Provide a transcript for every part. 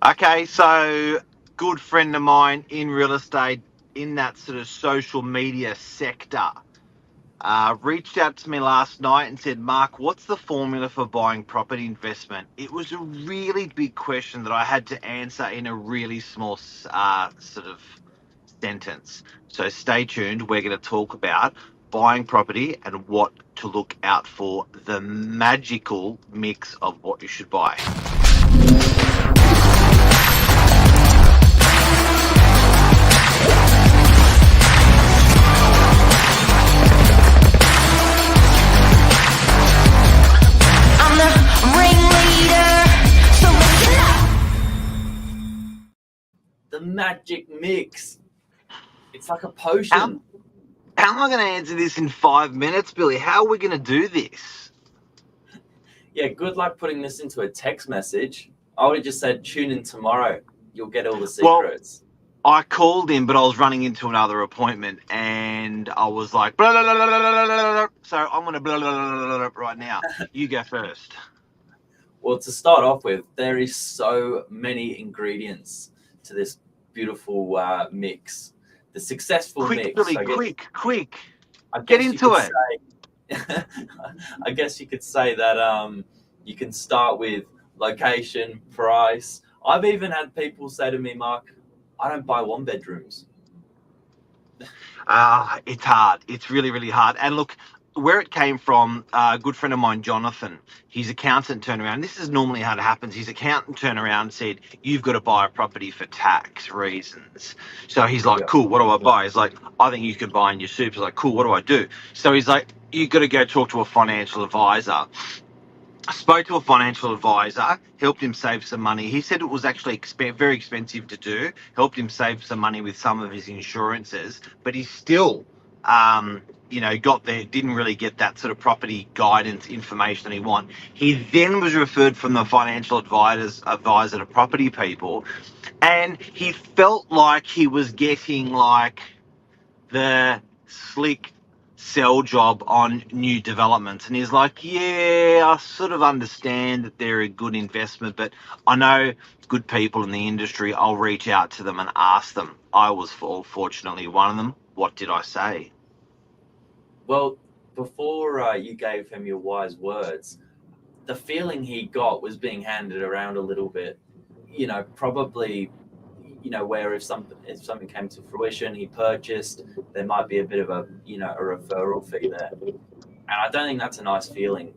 Okay, so good friend of mine in real estate in that sort of social media sector reached out to me last night and said, Mark, what's the formula for buying property investment? It was a really big question that I had to answer in a really small sort of sentence. So stay tuned. We're going to talk about buying property and what to look out for, the magical mix of what you should buy. The magic mix. It's like a potion. How am I going to answer this in 5 minutes, Billy? How are we going to do this? Yeah, good luck putting this into a text message. I would have just said, tune in tomorrow. You'll get all the secrets. Well, I called him, but I was running into another appointment, and I was like, blah, blah, blah, blah, blah, blah, blah. So I'm going to blah, blah, blah, blah, blah, right now. You go first. Well, to start off with, there is so many ingredients to this beautiful mix. The successful mix. Billy, quick. I Get into it. I guess you could say that you can start with location, price. I've even had people say to me, Mark, I don't buy one bedrooms. It's hard. It's really, really hard. And look, where it came from, a good friend of mine, Jonathan, his accountant turned around. This is normally how it happens. His accountant turned around and said, you've got to buy a property for tax reasons. So he's like, cool, what do I buy? He's like, I think you can buy in your super. He's like, cool, what do I do? So he's like, you've got to go talk to a financial advisor. I spoke to a financial advisor, helped him save some money. He said it was actually very expensive to do, helped him save some money with some of his insurances, but he still got there, didn't really get that sort of property guidance information that he wanted. He then was referred from the financial advisor to property people, and he felt like he was getting like the slick sell job on new developments. And he's like, yeah, I sort of understand that they're a good investment, but I know good people in the industry. I'll reach out to them and ask them. I was fortunately one of them. What did I say? Well, before you gave him your wise words, the feeling he got was being handed around a little bit. Probably, where if something came to fruition, he purchased, there might be a bit of a referral fee there. And I don't think that's a nice feeling.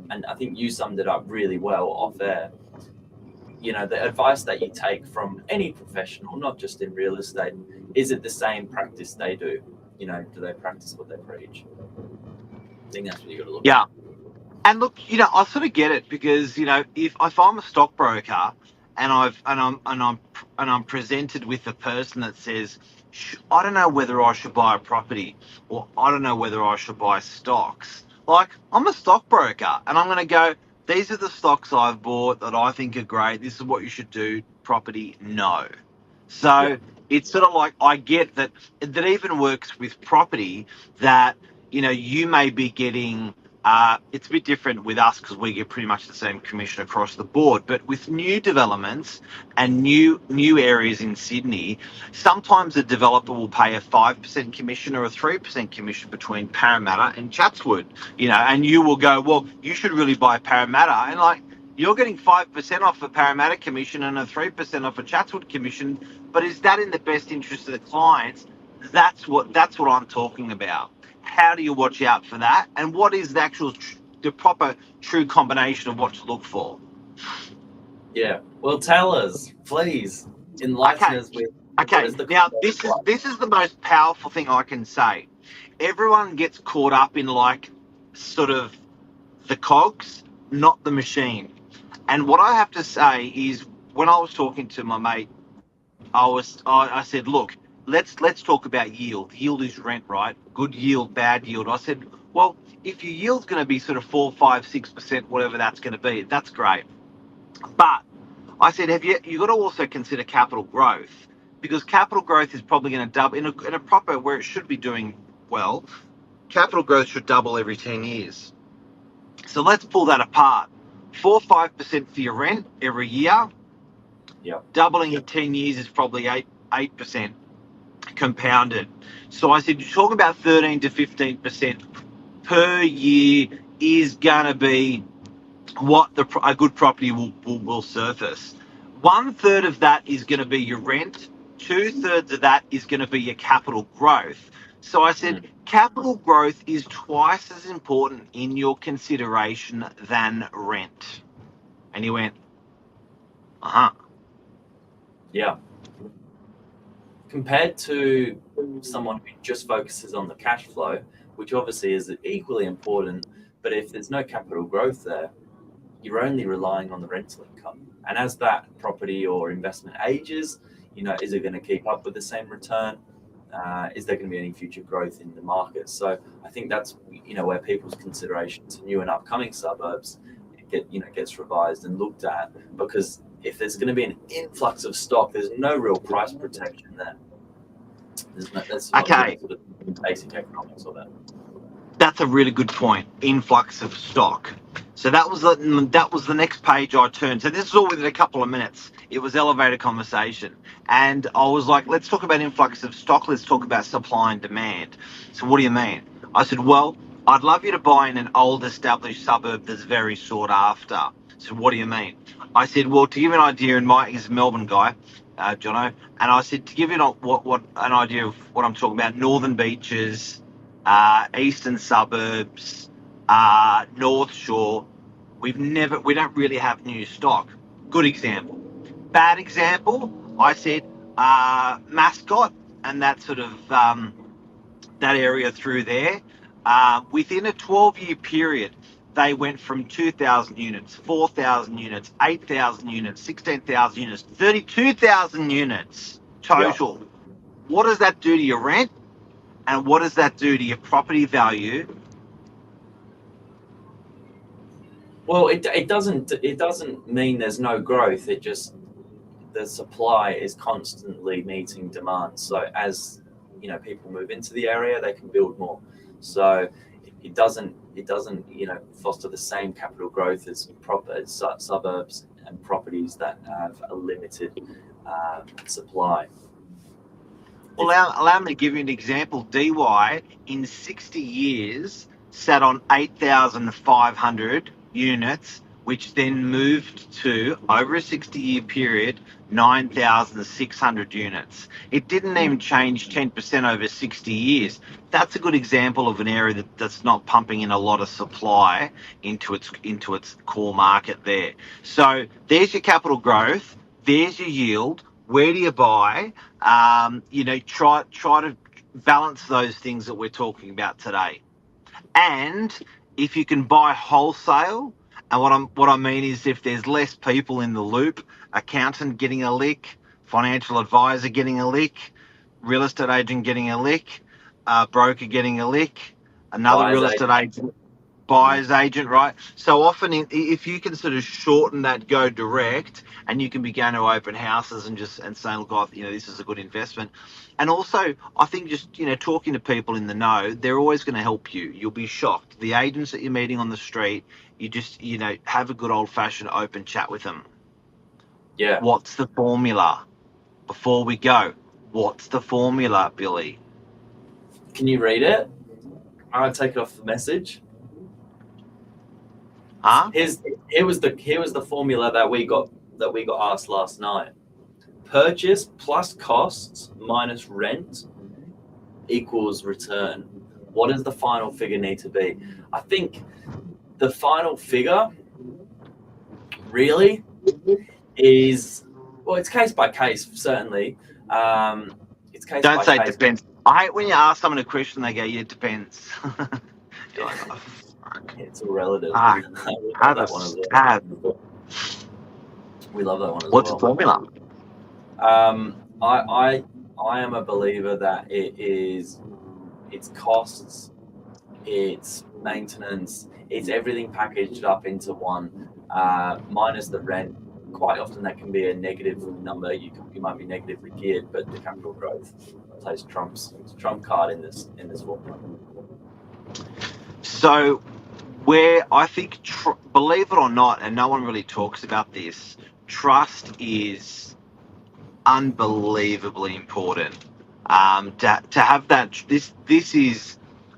And I think you summed it up really well off air. The advice that you take from any professional, not just in real estate, is it the same practice they do? Do they practice what they preach? I think that's what you got to look at. And look, I sort of get it because, if I'm a stockbroker and I'm presented with a person that says, I don't know whether I should buy a property or I don't know whether I should buy stocks. Like, I'm a stockbroker and I'm going to go, these are the stocks I've bought that I think are great. This is what you should do. Property, no. So it's sort of like, I get that even works with property that, you may be getting, it's a bit different with us because we get pretty much the same commission across the board. But with new developments and new areas in Sydney, sometimes the developer will pay a 5% commission or a 3% commission between Parramatta and Chatswood, and you will go, well, you should really buy Parramatta. And like, you're getting 5% off a Parramatta commission and a 3% off a Chatswood commission, but is that in the best interest of the clients? That's what I'm talking about. How do you watch out for that? And what is the proper true combination of what to look for? Yeah. Well, tell us, please, enlighten us with. Okay. Now, this is the most powerful thing I can say. Everyone gets caught up in like sort of the cogs, not the machine. And what I have to say is, when I was talking to my mate, I said, look, let's talk about yield. Yield is rent, right? Good yield, bad yield. I said, well, if your yield's going to be sort of 4, 5, 6%, whatever that's going to be, that's great. But I said, you've got to also consider capital growth, because capital growth is probably going to double in a proper where it should be doing well. Capital growth should double every 10 years. So let's pull that apart. 4 or 5% for your rent every year. Yeah. Doubling in 10 years is probably 8% compounded. So I said, you're talking about 13 to 15% per year is going to be what a good property will surface. 1/3 of that is going to be your rent. 2/3 of that is going to be your capital growth. So I said, capital growth is twice as important in your consideration than rent. And he went, Yeah. Compared to someone who just focuses on the cash flow, which obviously is equally important, but if there's no capital growth there, you're only relying on the rental income. And as that property or investment ages, is it going to keep up with the same return? Is there going to be any future growth in the market? So I think that's where people's consideration to new and upcoming suburbs gets revised and looked at, because if there's going to be an influx of stock, there's no real price protection there. That's not okay. Sort of basic economics of it. That's a really good point. Influx of stock. So that was the next page I turned. So this is all within a couple of minutes. It was elevator conversation, and I was like, let's talk about influx of stock. Let's talk about supply and demand. So what do you mean? I said, well, I'd love you to buy in an old established suburb that's very sought after. So what do you mean? I said, well, to give you an idea, and Mike is a Melbourne guy, Jono, and I said, to give you an idea of what I'm talking about, Northern Beaches, eastern suburbs, North Shore, we don't really have new stock. Good example. Bad example, I said Mascot and that sort of that area through there. Within a 12-year period, they went from 2,000 units, 4,000 units, 8,000 units, 16,000 units, 32,000 units total. Yeah. What does that do to your rent? And what does that do to your property value? Well, it doesn't mean there's no growth. It just, the supply is constantly meeting demand. So as people move into the area, they can build more. So it doesn't foster the same capital growth as suburbs and properties that have a limited supply. Well, allow me to give you an example. DY in 60 years sat on 8,500 units, which then moved to, over a 60-year period, 9,600 units. It didn't even change 10% over 60 years. That's a good example of an area that's not pumping in a lot of supply into its core market there. So there's your capital growth, there's your yield. Where do you buy? Try to balance those things that we're talking about today. And if you can buy wholesale, and what I mean is, if there's less people in the loop, accountant getting a lick, financial advisor getting a lick, real estate agent getting a lick, broker getting a lick, another real estate agent, buyer's agent, right? So often, if you can sort of shorten that, go direct, and you can be going to open houses and saying, look, this is a good investment. And also, I think just, talking to people in the know, they're always going to help you. You'll be shocked. The agents that you're meeting on the street, you just, have a good old-fashioned open chat with them. Yeah. What's the formula? Before we go, what's the formula, Billy? Can you read it? I'll take it off the message. Huh? Here was the formula that we got asked last night. Purchase plus costs minus rent equals return. What does the final figure need to be? I think the final figure really is, well, it's case by case, certainly. It's case Don't by say case. it depends. I hate when you ask someone a question, they go, yeah, it depends. You're like, oh, it's all relative. We love that one as well. What's the formula? I am a believer that it's costs, it's maintenance, it's everything packaged up into one, minus the rent. Quite often that can be a negative number. You might be negatively geared, but the capital growth plays trump card in this formula. So, where I think, believe it or not, and no one really talks about this, trust is unbelievably important. To have that, this is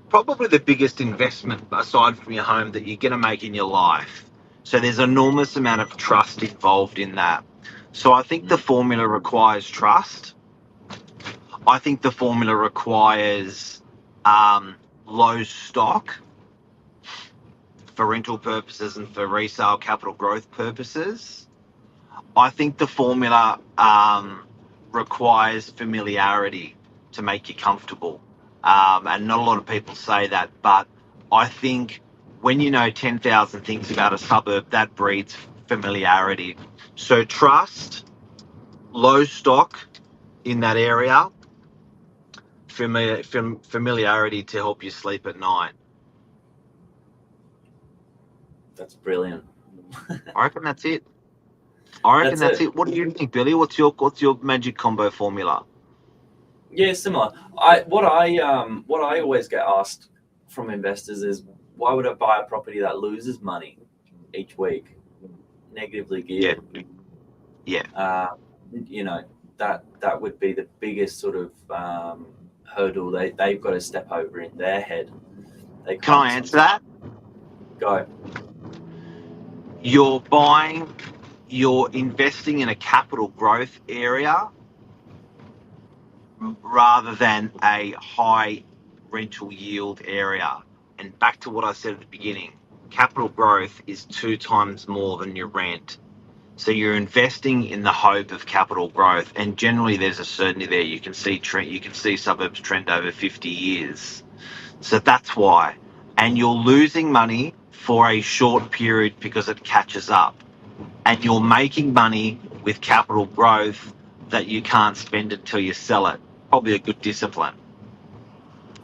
probably the biggest investment aside from your home that you're going to make in your life. So there's an enormous amount of trust involved in that. So I think the formula requires trust. I think the formula requires low stock for rental purposes and for resale capital growth purposes. I think the formula requires familiarity to make you comfortable. And not a lot of people say that, but I think when you know 10,000 things about a suburb, that breeds familiarity. So trust, low stock in that area, familiarity to help you sleep at night. That's brilliant. I reckon that's it. That's it. What do you think, Billy? What's your magic combo formula? Yeah, similar. What I always get asked from investors is, why would I buy a property that loses money each week, negatively geared? Yeah. You know, that would be the biggest sort of hurdle they've got to step over in their head. Can I answer that? Go. You're investing in a capital growth area rather than a high rental yield area. And back to what I said at the beginning, capital growth is 2 times more than your rent. So you're investing in the hope of capital growth, and generally there's a certainty there. You can see suburbs trend over 50 years. So that's why. And you're losing money for a short period because it catches up. And you're making money with capital growth that you can't spend until you sell it. Probably a good discipline.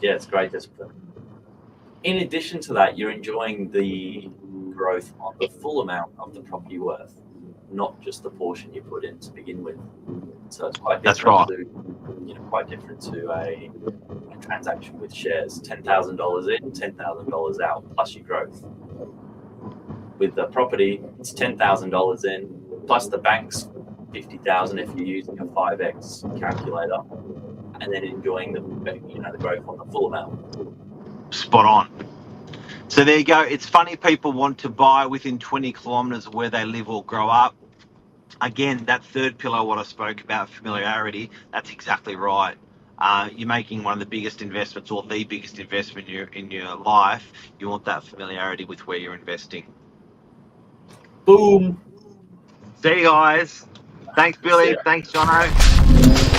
Yeah, it's great discipline. In addition to that, you're enjoying the growth on the full amount of the property worth, not just the portion you put in to begin with. So it's quite different. That's right. Quite different to a transaction with shares. $10,000 in, $10,000 out, plus your growth. With the property, it's $10,000 in, plus the bank's $50,000 if you're using a 5x calculator, and then enjoying the growth on the full amount. Spot on. So there you go. It's funny people want to buy within 20 kilometres of where they live or grow up. Again, that third pillar, what I spoke about, familiarity, that's exactly right. You're making one of the biggest investments, or the biggest investment in your life. You want that familiarity with where you're investing. Boom. See you guys. Thanks, Billy. Thanks, Jono.